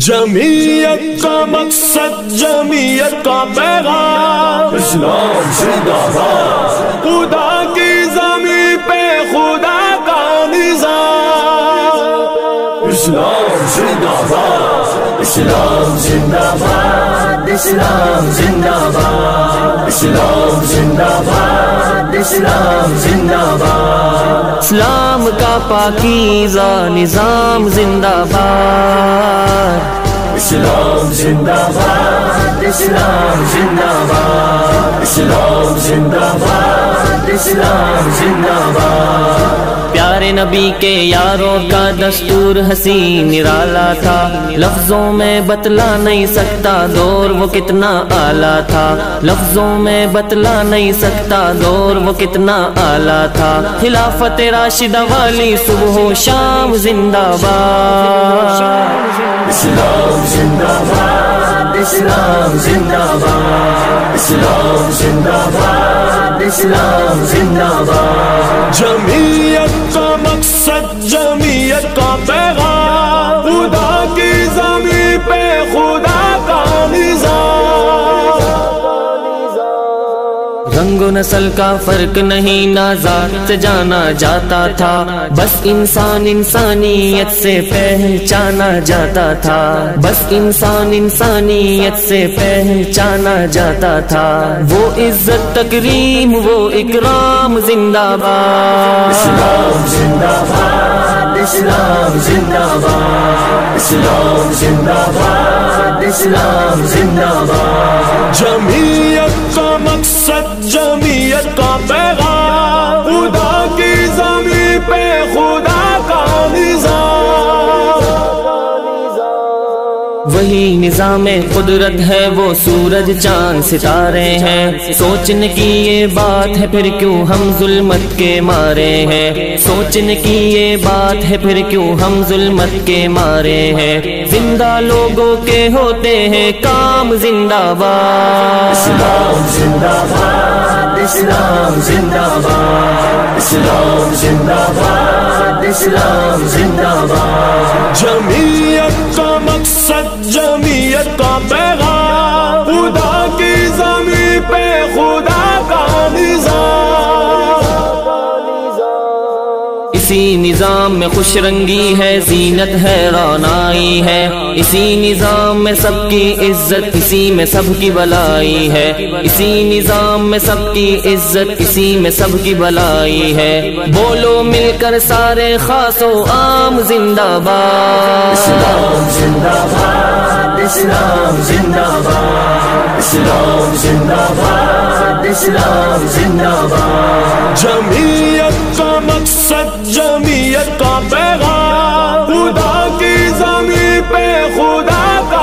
جمعیت کا مقصد، جمعیت کا پیغام، اسلام زندہ باد، خدا کی زمین پہ خدا کا نظام، اسلام زندہ باد، اسلام زندہ باد، اسلام زندہ باد، اسلام زندہ باد، اسلام زندہ باد، اسلام کا پاکیزہ نظام زندہ باد، اسلام زندہ باد، اسلام زندہ باد، اسلام زندہ باد، اسلام زندہ باد۔ پیارے نبی کے یاروں کا دستور حسین نرالا تھا، لفظوں میں بتلا نہیں سکتا دور وہ کتنا اعلیٰ تھا، لفظوں میں بتلا نہیں سکتا دور وہ کتنا اعلیٰ تھا۔ خلافت راشدہ والی صبح و شام زندہ باد، اسلام زندہ باد، اسلام زندہ باد، اسلام زندہ باد، اسلام زندہ باد۔ جمعیت کا مقصد، جمعیت کا پیغام، خدا کی زمین پہ خدا کا نظام، رنگ و نسل کا فرق نہیں نہ ذات سے جانا جاتا تھا، بس انسان انسانیت سے پہچانا جاتا تھا، بس انسان انسانیت سے پہچانا جاتا تھا۔ وہ عزت تکریم وہ اکرام زندہ باد، اسلام زندہ باد، اسلام زندہ باد، اسلام زندہ باد، اسلام زندہ باد۔ جمعیت کا مقصد، جمعیت کا پیغام، خدا کی زمین پہ خدا کا نظام، وہی نظام قدرت ہے، وہ سورج چاند ستارے ہیں، سوچنے کی یہ بات ہے پھر کیوں ہم ظلمت کے مارے ہیں، سوچنے کی یہ بات ہے پھر کیوں ہم ظلمت کے مارے ہیں۔ زندہ لوگوں کے ہوتے ہیں کام زندہ باد، اسلام زندہ باد، اسلام زندہ باد، اسلام زندہ باد، اسلام زندہ باد۔ جمعیت کا مقصد، جمعیت کا پیغام، خدا کی زمین پہ خدا کا نظام، اسی نظام میں خوش رنگی ہے، زینت ہے، رونائی ہے، اسی نظام میں سب کی عزت، اسی میں سب کی بلائی ہے، اسی نظام میں سب کی عزت، اسی میں سب کی بلائی ہے۔ بولو مل کر سارے خاص و عام زندہ باد، اسلام زندہ باد، اسلام زندہ باد، اسلام زندہ باد، اسلام زندہ باد۔ جمعیت کا مقصد، جمعیت کا پیغام، خدا کی زمین پہ خدا کا